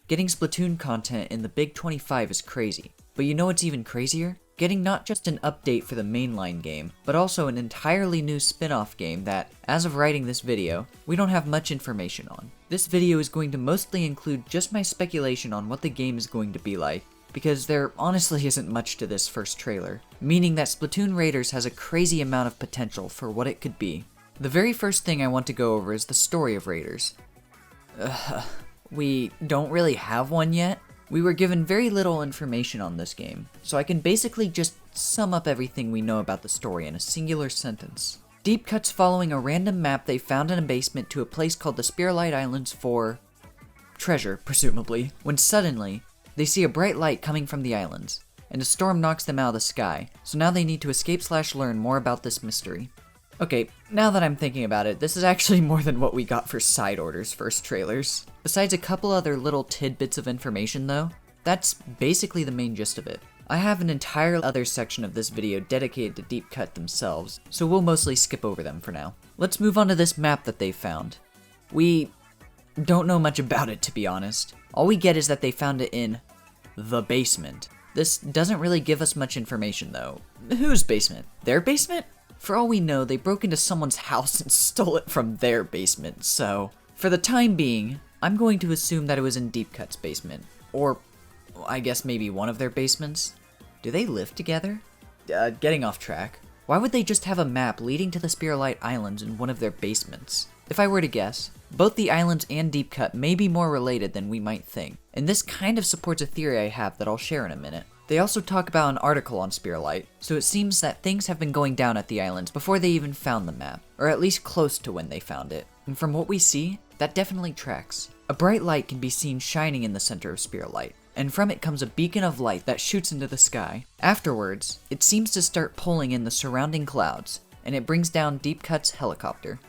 Getting Splatoon content in the Big 25 is crazy, but you know what's even crazier? Getting not just an update for the mainline game, but also an entirely new spin-off game that, as of writing this video, we don't have much information on. This video is going to mostly include just my speculation on what the game is going to be like, because there honestly isn't much to this first trailer, meaning that Splatoon Raiders has a crazy amount of potential for what it could be. The very first thing I want to go over is the story of Raiders. We don't really have one yet. We were given very little information on this game, so I can basically just sum up everything we know about the story in a singular sentence. Deep cuts following a random map they found in a basement to a place called the Spiralight Islands for treasure, presumably, when suddenly, they see a bright light coming from the islands, and a storm knocks them out of the sky, so now they need to escape/learn more about this mystery. Okay, now that I'm thinking about it, this is actually more than what we got for Side Order's first trailers. Besides a couple other little tidbits of information though, that's basically the main gist of it. I have an entire other section of this video dedicated to Deep Cut themselves, so we'll mostly skip over them for now. Let's move on to this map that they found. We don't know much about it, to be honest. All we get is that they found it in the basement. This doesn't really give us much information though. Whose basement? Their basement? For all we know, they broke into someone's house and stole it from their basement, so for the time being, I'm going to assume that it was in Deep Cut's basement. Or, I guess maybe one of their basements? Do they live together? Getting off track. Why would they just have a map leading to the Spiralight Islands in one of their basements? If I were to guess, both the islands and Deep Cut may be more related than we might think, and this kind of supports a theory I have that I'll share in a minute. They also talk about an article on Spiralight, so it seems that things have been going down at the islands before they even found the map, or at least close to when they found it. And from what we see, that definitely tracks. A bright light can be seen shining in the center of Spiralight, and from it comes a beacon of light that shoots into the sky. Afterwards, it seems to start pulling in the surrounding clouds, and it brings down Deep Cut's helicopter.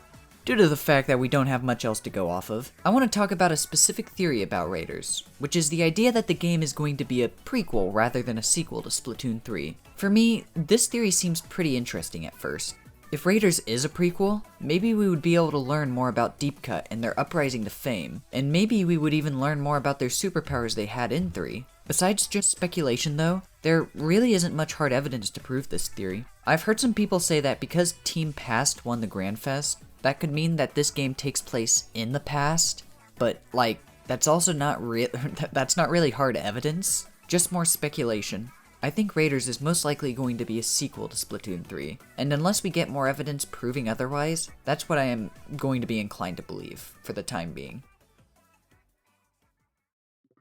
Due to the fact that we don't have much else to go off of, I want to talk about a specific theory about Raiders, which is the idea that the game is going to be a prequel rather than a sequel to Splatoon 3. For me, this theory seems pretty interesting at first. If Raiders is a prequel, maybe we would be able to learn more about Deep Cut and their uprising to fame, and maybe we would even learn more about their superpowers they had in 3. Besides just speculation though, there really isn't much hard evidence to prove this theory. I've heard some people say that because Team Past won the Grand Fest, that could mean that this game takes place in the past, but like, that's also that's not really hard evidence, just more speculation. I think Raiders is most likely going to be a sequel to Splatoon 3, and unless we get more evidence proving otherwise, that's what I am going to be inclined to believe, for the time being.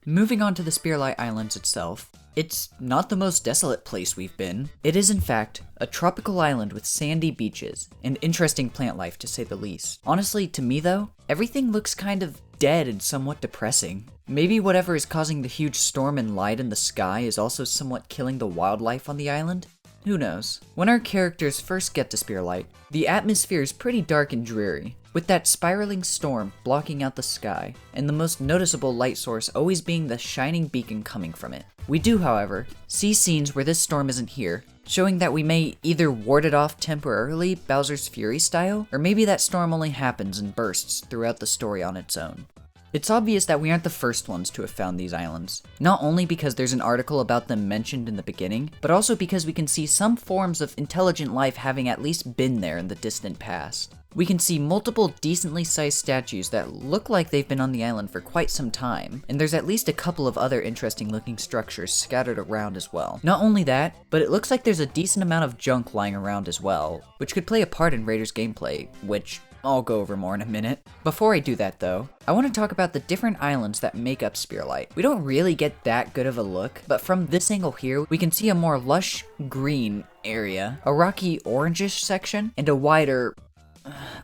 Moving on to the Spiralight Islands itself, it's not the most desolate place we've been. It is in fact a tropical island with sandy beaches and interesting plant life to say the least. Honestly, to me though, everything looks kind of dead and somewhat depressing. Maybe whatever is causing the huge storm and light in the sky is also somewhat killing the wildlife on the island? Who knows? When our characters first get to Spiralight, the atmosphere is pretty dark and dreary, with that spiraling storm blocking out the sky, and the most noticeable light source always being the shining beacon coming from it. We do, however, see scenes where this storm isn't here, showing that we may either ward it off temporarily, Bowser's Fury style, or maybe that storm only happens and bursts throughout the story on its own. It's obvious that we aren't the first ones to have found these islands, not only because there's an article about them mentioned in the beginning, but also because we can see some forms of intelligent life having at least been there in the distant past. We can see multiple decently sized statues that look like they've been on the island for quite some time, and there's at least a couple of other interesting looking structures scattered around as well. Not only that, but it looks like there's a decent amount of junk lying around as well, which could play a part in Raiders gameplay, which I'll go over more in a minute. Before I do that though, I want to talk about the different islands that make up Spiralight. We don't really get that good of a look, but from this angle here, we can see a more lush green area, a rocky orangish section, and a wider,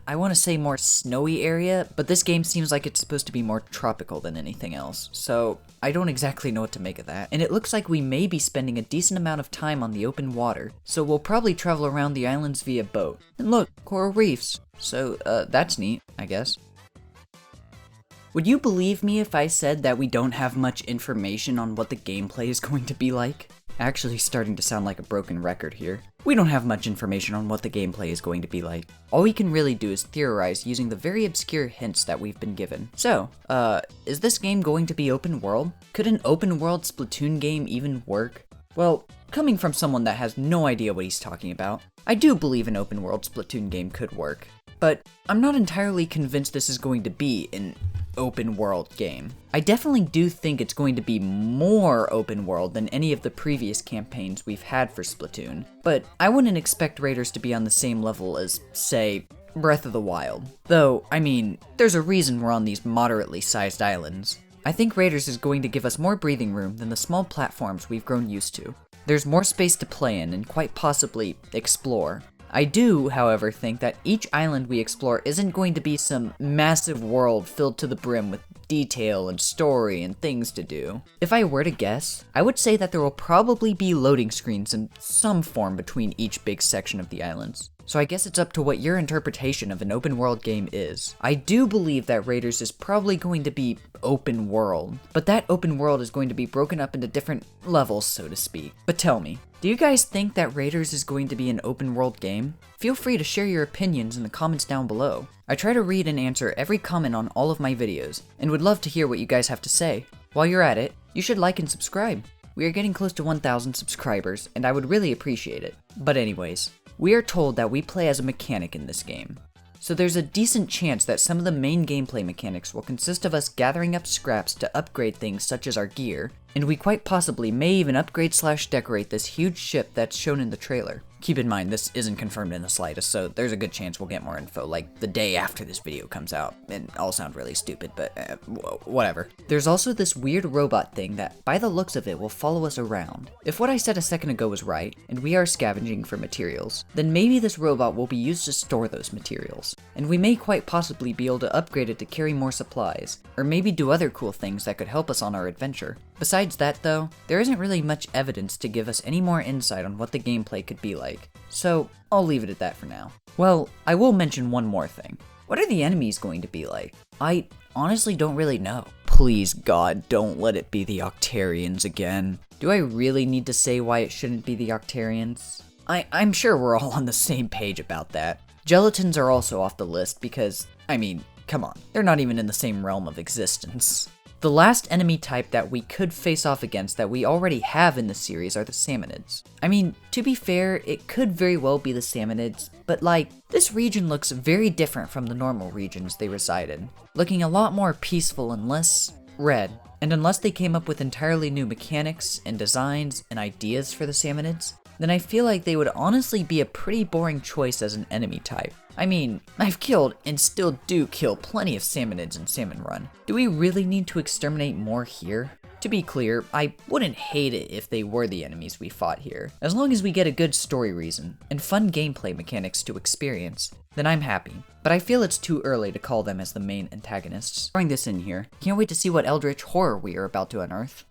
I want to say more snowy area, but this game seems like it's supposed to be more tropical than anything else, so I don't exactly know what to make of that. And it looks like we may be spending a decent amount of time on the open water, so we'll probably travel around the islands via boat. And look, coral reefs. So, that's neat, I guess. Would you believe me if I said that we don't have much information on what the gameplay is going to be like? Actually starting to sound like a broken record here. We don't have much information on what the gameplay is going to be like. All we can really do is theorize using the very obscure hints that we've been given. So, is this game going to be open world? Could an open world Splatoon game even work? Well, coming from someone that has no idea what he's talking about, I do believe an open world Splatoon game could work. But I'm not entirely convinced this is going to be an open world game. I definitely do think it's going to be more open world than any of the previous campaigns we've had for Splatoon, but I wouldn't expect Raiders to be on the same level as, say, Breath of the Wild. Though, I mean, there's a reason we're on these moderately sized islands. I think Raiders is going to give us more breathing room than the small platforms we've grown used to. There's more space to play in and quite possibly explore. I do, however, think that each island we explore isn't going to be some massive world filled to the brim with detail and story and things to do. If I were to guess, I would say that there will probably be loading screens in some form between each big section of the islands. So I guess it's up to what your interpretation of an open world game is. I do believe that Raiders is probably going to be open world, but that open world is going to be broken up into different levels, so to speak. But tell me, do you guys think that Raiders is going to be an open world game? Feel free to share your opinions in the comments down below. I try to read and answer every comment on all of my videos, and would love to hear what you guys have to say. While you're at it, you should like and subscribe. We are getting close to 1,000 subscribers, and I would really appreciate it. But anyways, we are told that we play as a mechanic in this game. So there's a decent chance that some of the main gameplay mechanics will consist of us gathering up scraps to upgrade things such as our gear, and we quite possibly may even upgrade/decorate this huge ship that's shown in the trailer. Keep in mind, this isn't confirmed in the slightest, so there's a good chance we'll get more info, like the day after this video comes out. And I'll sound really stupid, but whatever. There's also this weird robot thing that, by the looks of it, will follow us around. If what I said a second ago was right, and we are scavenging for materials, then maybe this robot will be used to store those materials. And we may quite possibly be able to upgrade it to carry more supplies, or maybe do other cool things that could help us on our adventure. Besides that though, there isn't really much evidence to give us any more insight on what the gameplay could be like, so I'll leave it at that for now. Well, I will mention one more thing. What are the enemies going to be like? I honestly don't really know. Please God, don't let it be the Octarians again. Do I really need to say why it shouldn't be the Octarians? I'm sure we're all on the same page about that. Gelatins are also off the list because, I mean, come on, they're not even in the same realm of existence. The last enemy type that we could face off against that we already have in the series are the Salmonids. I mean, to be fair, it could very well be the Salmonids, but like, this region looks very different from the normal regions they reside in, looking a lot more peaceful and less red. And unless they came up with entirely new mechanics and designs and ideas for the Salmonids, then I feel like they would honestly be a pretty boring choice as an enemy type. I mean, I've killed and still do kill plenty of Salmonids in Salmon Run. Do we really need to exterminate more here? To be clear, I wouldn't hate it if they were the enemies we fought here. As long as we get a good story reason and fun gameplay mechanics to experience, then I'm happy. But I feel it's too early to call them as the main antagonists. Throwing this in here, can't wait to see what eldritch horror we are about to unearth.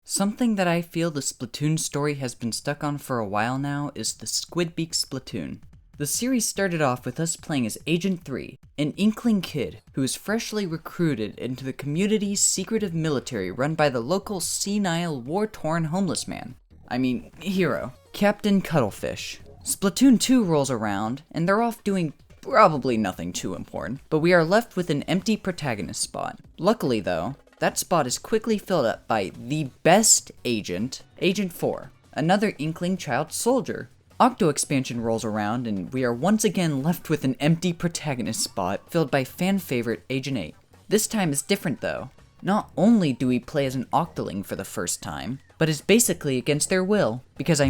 Something that I feel the Splatoon story has been stuck on for a while now is the Squidbeak Splatoon. The series started off with us playing as Agent 3, an inkling kid who is freshly recruited into the community's secretive military run by the local senile, war-torn homeless man. Hero, Captain Cuttlefish. Splatoon 2 rolls around, and they're off doing probably nothing too important, but we are left with an empty protagonist spot. Luckily though, that spot is quickly filled up by the best agent, Agent 4, another inkling child soldier. Octo expansion rolls around and we are once again left with an empty protagonist spot filled by fan favorite Agent 8. This time is different though. Not only do we play as an Octoling for the first time, but it's basically against their will. Because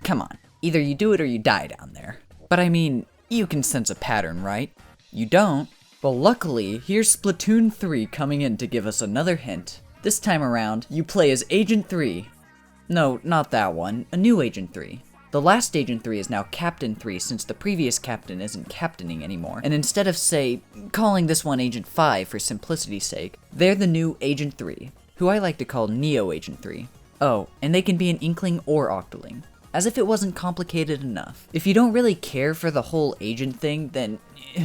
come on, either you do it or you die down there. But you can sense a pattern, right? You don't? Well, luckily, here's Splatoon 3 coming in to give us another hint. This time around, you play as Agent 3. No, not that one, a new Agent 3. The last Agent 3 is now Captain 3 since the previous captain isn't captaining anymore, and instead of, say, calling this one Agent 5 for simplicity's sake, they're the new Agent 3, who I like to call Neo Agent 3. Oh, and they can be an Inkling or Octoling. As if it wasn't complicated enough. If you don't really care for the whole agent thing, then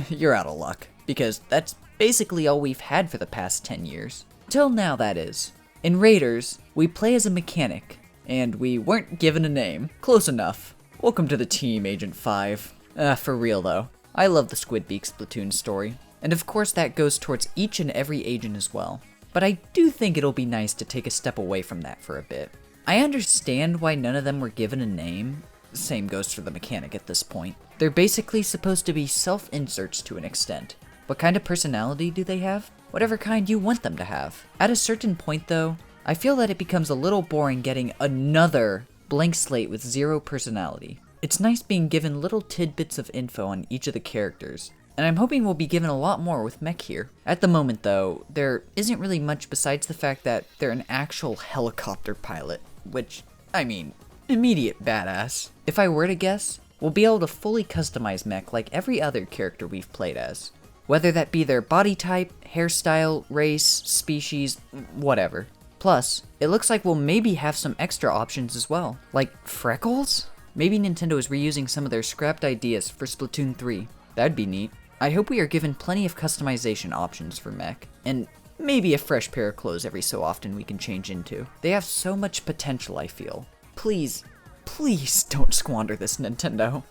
you're out of luck. Because that's basically all we've had for the past 10 years. Till now, that is. In Raiders, we play as a mechanic, and we weren't given a name. Close enough. Welcome to the team, Agent 5. For real though, I love the Squidbeak Splatoon story. And of course that goes towards each and every agent as well. But I do think it'll be nice to take a step away from that for a bit. I understand why none of them were given a name. Same goes for the mechanic at this point. They're basically supposed to be self-inserts to an extent. What kind of personality do they have? Whatever kind you want them to have. At a certain point though, I feel that it becomes a little boring getting another blank slate with zero personality. It's nice being given little tidbits of info on each of the characters, and I'm hoping we'll be given a lot more with Mech here. At the moment though, there isn't really much besides the fact that they're an actual helicopter pilot, which, I mean, immediate badass. If I were to guess, we'll be able to fully customize Mech like every other character we've played as. Whether that be their body type, hairstyle, race, species, whatever. Plus, it looks like we'll maybe have some extra options as well. Like freckles? Maybe Nintendo is reusing some of their scrapped ideas for Splatoon 3. That'd be neat. I hope we are given plenty of customization options for Mech, and maybe a fresh pair of clothes every so often we can change into. They have so much potential, I feel. Please, please don't squander this, Nintendo.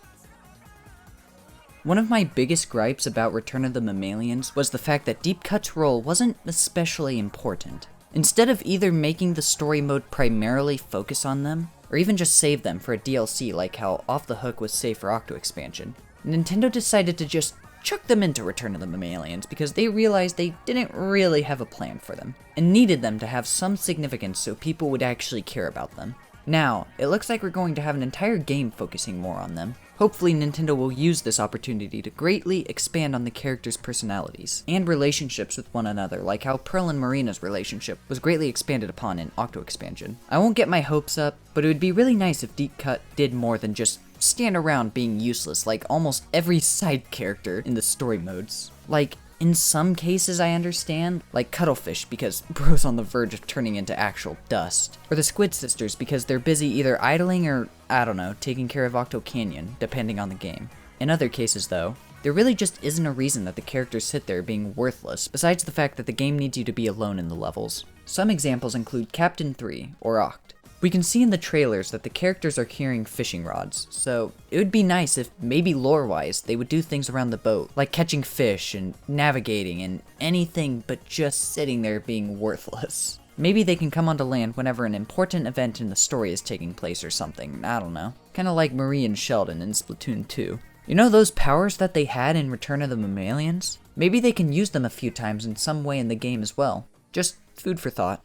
One of my biggest gripes about Return of the Mammalians was the fact that Deep Cut's role wasn't especially important. Instead of either making the story mode primarily focus on them, or even just save them for a DLC like how Off the Hook was saved for Octo Expansion, Nintendo decided to just chuck them into Return of the Mammalians because they realized they didn't really have a plan for them, and needed them to have some significance so people would actually care about them. Now, it looks like we're going to have an entire game focusing more on them. Hopefully Nintendo will use this opportunity to greatly expand on the characters' personalities and relationships with one another, like how Pearl and Marina's relationship was greatly expanded upon in Octo Expansion. I won't get my hopes up, but it would be really nice if Deep Cut did more than just stand around being useless like almost every side character in the story modes. Like, in some cases I understand, like Cuttlefish because bro's on the verge of turning into actual dust, or the Squid Sisters because they're busy either idling or, I don't know, taking care of Octo Canyon, depending on the game. In other cases though, there really just isn't a reason that the characters sit there being worthless, besides the fact that the game needs you to be alone in the levels. Some examples include Captain 3, or Oct. We can see in the trailers that the characters are carrying fishing rods, so it would be nice if, maybe lore-wise, they would do things around the boat, like catching fish and navigating and anything but just sitting there being worthless. Maybe they can come onto land whenever an important event in the story is taking place or something, I don't know. Kinda like Marie and Sheldon in Splatoon 2. You know those powers that they had in Return of the Mammalians? Maybe they can use them a few times in some way in the game as well. Just food for thought.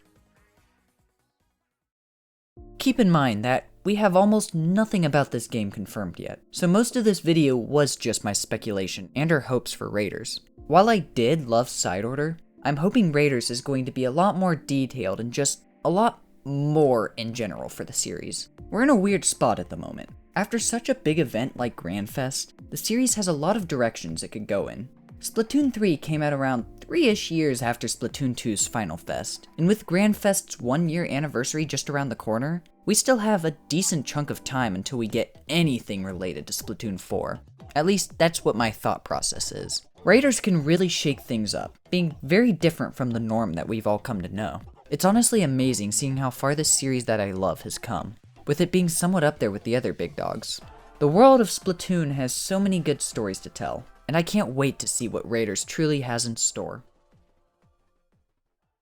Keep in mind that we have almost nothing about this game confirmed yet, so most of this video was just my speculation and our hopes for Raiders. While I did love Side Order, I'm hoping Raiders is going to be a lot more detailed and just a lot more in general for the series. We're in a weird spot at the moment. After such a big event like Grand Fest, the series has a lot of directions it could go in. Splatoon 3 came out around 3-ish years after Splatoon 2's Final Fest, and with Grand Fest's 1-year anniversary just around the corner, we still have a decent chunk of time until we get anything related to Splatoon 4. At least that's what my thought process is. Raiders can really shake things up, being very different from the norm that we've all come to know. It's honestly amazing seeing how far this series that I love has come, with it being somewhat up there with the other big dogs. The world of Splatoon has so many good stories to tell, and I can't wait to see what Raiders truly has in store.